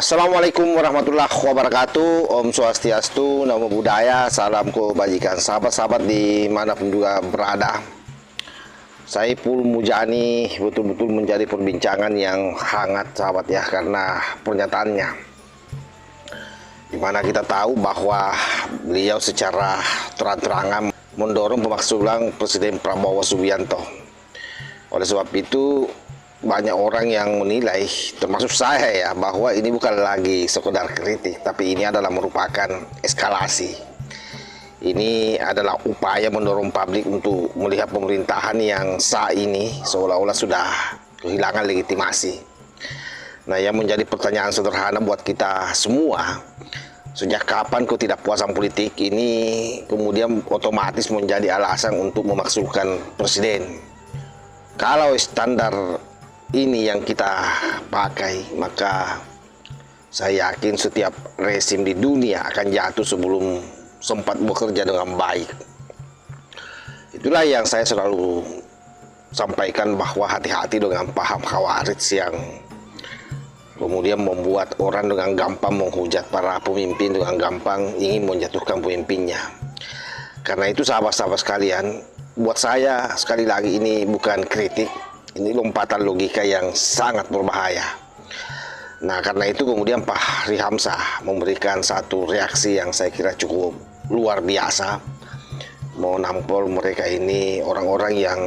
Assalamualaikum warahmatullahi wabarakatuh. Om Swastiastu, Namo Buddhaya, salam kebajikan. Sahabat-sahabat dimanapun juga berada, Saiful Mujani betul-betul menjadi perbincangan yang hangat, sahabat ya, karena pernyataannya, dimana kita tahu bahwa beliau secara terang-terangan mendorong pemakzulan Presiden Prabowo Subianto. Oleh sebab itu, banyak orang yang menilai, termasuk saya ya, bahwa ini bukan lagi sekedar kritik, tapi ini adalah merupakan eskalasi. Ini adalah upaya mendorong publik untuk melihat pemerintahan yang saat ini seolah-olah sudah kehilangan legitimasi. Nah, yang menjadi pertanyaan sederhana buat kita semua, sejak kapan ketidakpuasan politik ini kemudian otomatis menjadi alasan untuk memakzulkan presiden? Kalau standar ini yang kita pakai, maka saya yakin setiap rezim di dunia akan jatuh sebelum sempat bekerja dengan baik. Itulah yang saya selalu sampaikan, bahwa hati-hati dengan paham khawarij yang kemudian membuat orang dengan gampang menghujat para pemimpin, dengan gampang ingin menjatuhkan pemimpinnya. Karena itu sahabat-sahabat sekalian, buat saya sekali lagi ini bukan kritik, ini lompatan logika yang sangat berbahaya. Nah, karena itu kemudian Pak Fahri Hamzah memberikan satu reaksi yang saya kira cukup luar biasa, menampol mereka ini orang-orang yang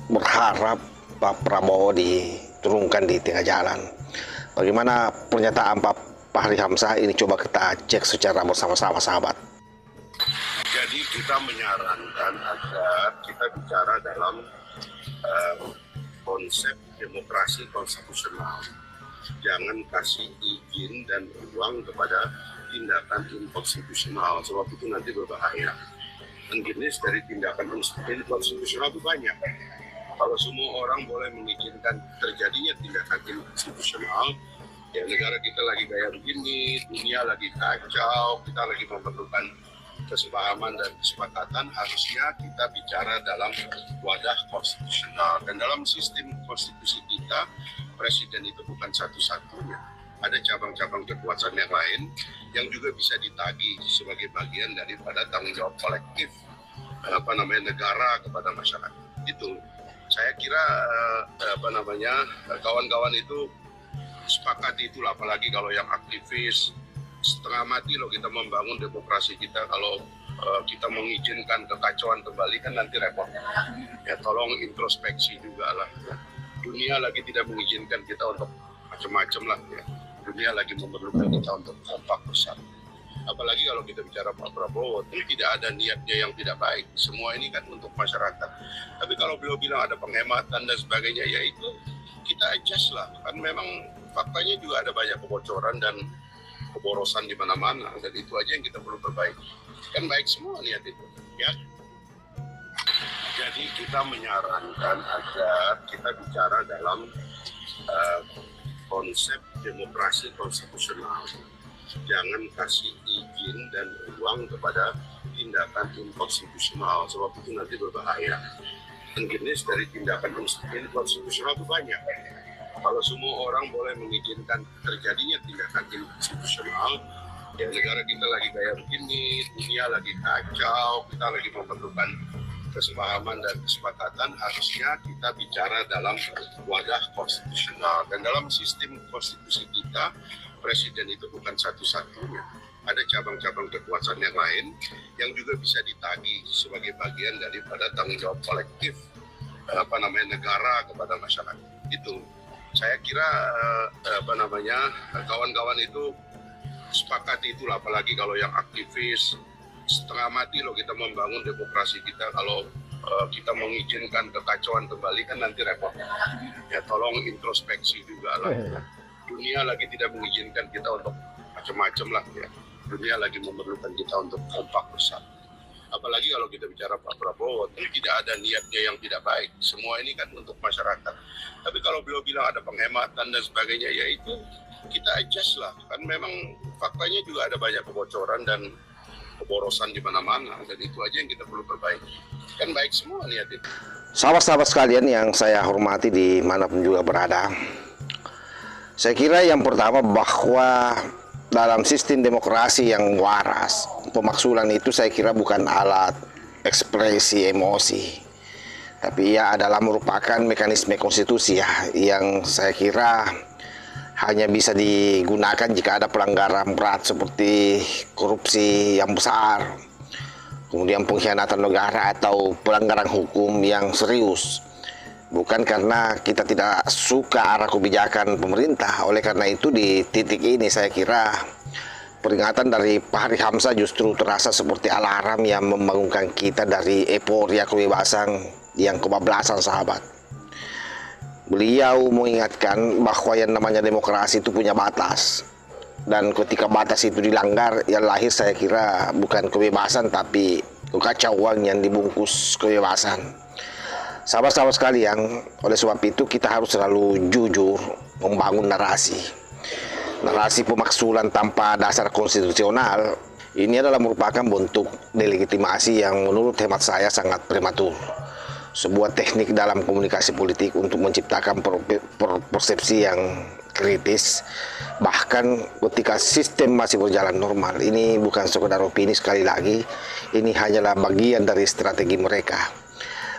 berharap Pak Prabowo diturunkan di tengah jalan. Bagaimana pernyataan Pak Fahri Hamzah ini? Coba kita cek secara bersama-sama, sahabat. Jadi kita menyarankan agar kita bicara dalam konsep demokrasi konstitusional. Jangan kasih izin dan ruang kepada tindakan inkonstitusional, sebab itu nanti berbahaya. Dan jenis dari tindakan inkonstitusional itu banyak. Kalau semua orang boleh mengizinkan terjadinya tindakan inkonstitusional, ya negara kita lagi kayak begini, dunia lagi kacau, kita lagi memerlukan kesepahaman dan kesepakatan. Harusnya kita bicara dalam wadah konstitusional, dan dalam sistem konstitusi kita presiden itu bukan satu-satunya, ada cabang-cabang kekuasaan yang lain yang juga bisa ditagih sebagai bagian daripada tanggung jawab kolektif negara kepada masyarakat. Itu saya kira kawan-kawan itu sepakat itulah, apalagi kalau yang aktivis. Setengah mati loh kita membangun demokrasi kita kalau kita mengizinkan kekacauan kembali, kan nanti repot. Ya tolong introspeksi juga lah. Dunia lagi tidak mengizinkan kita untuk macam-macam lah ya. Dunia lagi memerlukan kita untuk kompak besar. Apalagi kalau kita bicara Pak Prabowo, itu tidak ada niatnya yang tidak baik. Semua ini kan untuk masyarakat. Tapi kalau beliau bilang ada penghematan dan sebagainya, ya itu kita adjust lah. Kan memang faktanya juga ada banyak kebocoran dan keborosan di mana-mana, dan itu aja yang kita perlu perbaiki. Kan baik semua niat itu, ya. Jadi kita menyarankan agar kita bicara dalam konsep demokrasi konstitusional. Jangan kasih izin dan ruang kepada tindakan inkonstitusional, sebab itu nanti berbahaya. Dan jenis dari tindakan inkonstitusional itu banyak. Kalau semua orang boleh mengizinkan terjadinya tindakan inkonstitusional, ya negara kita lagi kayak begini, dunia lagi kacau, kita lagi memerlukan kesepahaman dan kesepakatan. Harusnya kita bicara dalam wadah konstitusional, dan dalam sistem konstitusi kita presiden itu bukan satu-satunya, ada cabang-cabang kekuasaan yang lain yang juga bisa ditagih sebagai bagian daripada tanggung jawab kolektif negara kepada masyarakat. Itu saya kira kawan-kawan itu sepakat itulah, apalagi kalau yang aktivis. Setengah mati loh kita membangun demokrasi kita kalau kita mengizinkan kekacauan kembali, kan nanti repot. Ya tolong introspeksi juga lah. Dunia lagi tidak mengizinkan kita untuk macam-macam lah ya. Dunia lagi memerlukan kita untuk kompak besar. Apalagi kalau kita bicara Pak Prabowo, itu tidak ada niatnya yang tidak baik. Semua ini kan untuk masyarakat. Tapi kalau beliau bilang ada penghematan dan sebagainya, ya itu kita adjust lah. Kan memang faktanya juga ada banyak kebocoran dan keborosan di mana-mana, dan itu aja yang kita perlu perbaiki. Kan baik semua niat itu. Sahabat-sahabat sekalian yang saya hormati dimanapun juga berada, Saya kira yang pertama bahwa dalam sistem demokrasi yang waras, pemaksulan itu saya kira bukan alat ekspresi emosi, tapi ia adalah merupakan mekanisme konstitusi ya, yang saya kira hanya bisa digunakan jika ada pelanggaran berat seperti korupsi yang besar, kemudian pengkhianatan negara atau pelanggaran hukum yang serius. Bukan karena kita tidak suka arah kebijakan pemerintah. Oleh karena itu di titik ini saya kira peringatan dari Fahri Hamzah justru terasa seperti alarm yang membangunkan kita dari euforia kebebasan yang kebablasan, sahabat. Beliau mengingatkan bahwa yang namanya demokrasi itu punya batas. Dan ketika batas itu dilanggar, yang lahir saya kira bukan kebebasan tapi kekacauan yang dibungkus kebebasan. Sahabat-sahabat sekalian, oleh sebab itu kita harus selalu jujur membangun narasi. Narasi pemaksulan tanpa dasar konstitusional ini adalah merupakan bentuk delegitimasi yang menurut hemat saya sangat prematur. Sebuah teknik dalam komunikasi politik untuk menciptakan persepsi yang kritis, bahkan ketika sistem masih berjalan normal. Ini bukan sekedar opini, sekali lagi, ini hanyalah bagian dari strategi mereka.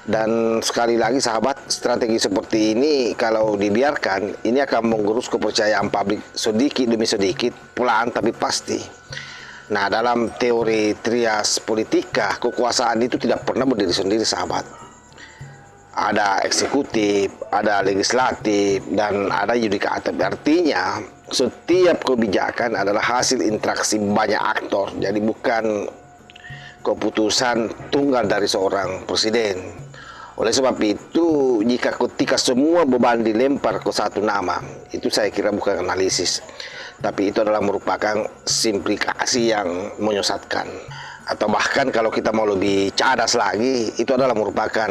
Dan sekali lagi sahabat, strategi seperti ini kalau dibiarkan, ini akan menggerus kepercayaan publik sedikit demi sedikit, pelan tapi pasti. Nah, dalam teori trias politika, kekuasaan itu tidak pernah berdiri sendiri, sahabat. Ada eksekutif, ada legislatif, dan ada yudikatif. Artinya, setiap kebijakan adalah hasil interaksi banyak aktor. Jadi bukan keputusan tunggal dari seorang presiden. Oleh sebab itu, jika ketika semua beban dilempar ke satu nama, itu saya kira bukan analisis, tapi itu adalah merupakan simplikasi yang menyesatkan. Atau bahkan kalau kita mau lebih cadas lagi, itu adalah merupakan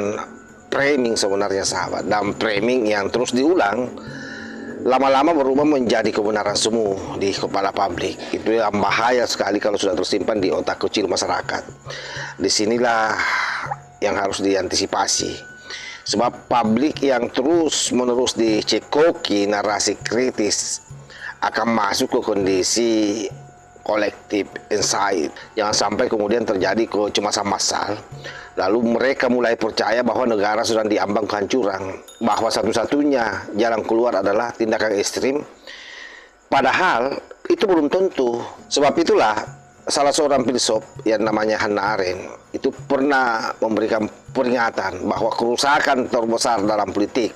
framing sebenarnya, sahabat. Dan framing yang terus diulang, lama-lama berubah menjadi kebenaran semu di kepala publik. Itu yang bahaya sekali kalau sudah tersimpan di otak kecil masyarakat. Disinilah yang harus diantisipasi, sebab publik yang terus-menerus dicekoki narasi kritis akan masuk ke kondisi kolektif insight. Jangan sampai kemudian terjadi kecemasan massal, lalu mereka mulai percaya bahwa negara sedang diambang kehancuran, bahwa satu-satunya jalan keluar adalah tindakan ekstrim, padahal itu belum tentu. Sebab itulah salah seorang filsuf yang namanya Hannah Arendt itu pernah memberikan peringatan bahwa kerusakan terbesar dalam politik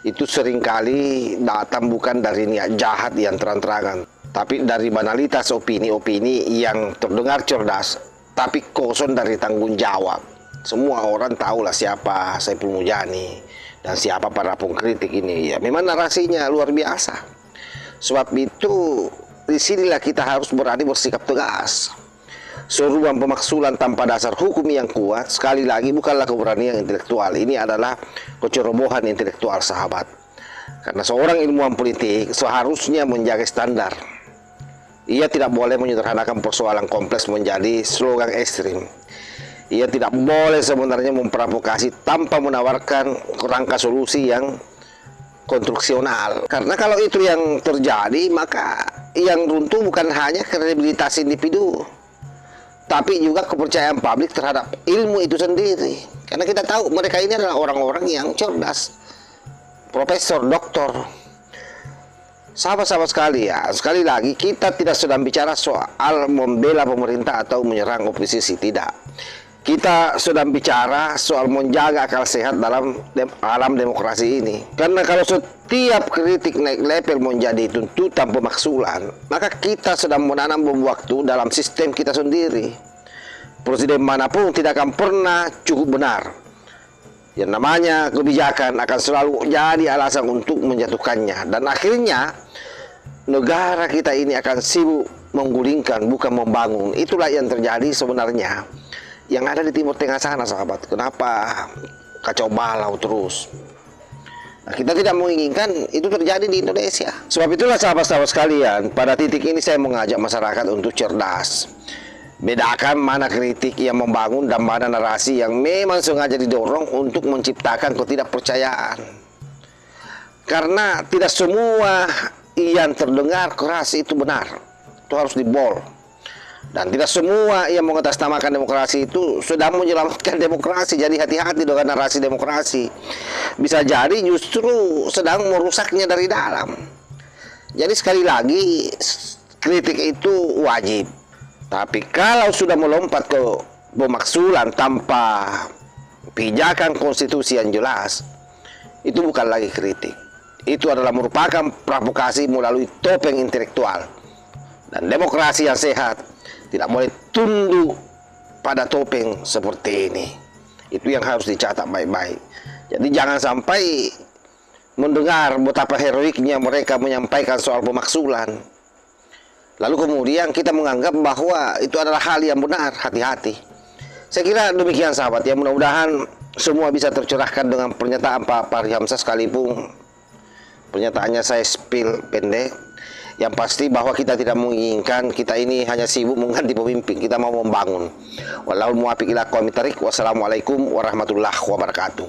itu seringkali datang bukan dari niat jahat yang terang-terangan, tapi dari banalitas opini-opini yang terdengar cerdas tapi kosong dari tanggung jawab. Semua orang tahulah siapa Saiful Mujani dan siapa para pengkritik ini. Ya, memang narasinya luar biasa. Sebab itu disinilah kita harus berani bersikap tegas. Seruan pemaksulan tanpa dasar hukum yang kuat, sekali lagi, bukanlah keberanian intelektual. Ini adalah kecerobohan intelektual, sahabat. Karena seorang ilmuwan politik seharusnya menjaga standar. Ia tidak boleh menyederhanakan persoalan kompleks menjadi slogan ekstrim. Ia tidak boleh sebenarnya memprovokasi tanpa menawarkan kerangka solusi yang konstruksional. Karena kalau itu yang terjadi, maka yang runtuh bukan hanya kredibilitas individu, tapi juga kepercayaan publik terhadap ilmu itu sendiri. Karena kita tahu mereka ini adalah orang-orang yang cerdas, profesor, doktor. Sahabat-sahabat sekalian, sekali lagi kita tidak sedang bicara soal membela pemerintah atau menyerang oposisi, tidak. Kita sedang bicara soal menjaga akal sehat dalam alam demokrasi ini. Karena kalau setiap kritik naik level menjadi tuntutan pemaksulan, maka kita sedang menanam bom waktu dalam sistem kita sendiri. Presiden manapun tidak akan pernah cukup benar. Yang namanya kebijakan akan selalu jadi alasan untuk menjatuhkannya. Dan akhirnya negara kita ini akan sibuk menggulingkan, bukan membangun. Itulah yang terjadi sebenarnya yang ada di Timur Tengah sana, sahabat. Kenapa kacau balau terus? Nah, kita tidak menginginkan itu terjadi di Indonesia. Sebab itulah sahabat-sahabat sekalian, pada titik ini saya mengajak masyarakat untuk cerdas. Bedakan mana kritik yang membangun dan mana narasi yang memang sengaja didorong untuk menciptakan ketidakpercayaan. Karena tidak semua yang terdengar keras itu benar. Itu harus dibol. Dan tidak semua yang mengatasnamakan demokrasi itu sedang menyelamatkan demokrasi. Jadi hati-hati dengan narasi demokrasi. Bisa jadi justru sedang merusaknya dari dalam. Jadi sekali lagi, kritik itu wajib. Tapi kalau sudah melompat ke pemaksulan tanpa pijakan konstitusi yang jelas, itu bukan lagi kritik. Itu adalah merupakan provokasi melalui topeng intelektual. Dan demokrasi yang sehat tidak boleh tunduk pada topeng seperti ini. Itu yang harus dicatat baik-baik. Jadi jangan sampai mendengar betapa heroiknya mereka menyampaikan soal pemaksulan, lalu kemudian kita menganggap bahwa itu adalah hal yang benar. Hati-hati. Saya kira demikian sahabat ya, mudah-mudahan semua bisa tercerahkan dengan pernyataan Pak Fahri Hamzah, sekalipun pernyataannya saya spill pendek. Yang pasti bahwa kita tidak menginginkan, kita ini hanya sibuk mengganti pemimpin, kita mau membangun. Wallahul muwaffiq ila aqwamit thariq. Wassalamualaikum warahmatullahi wabarakatuh.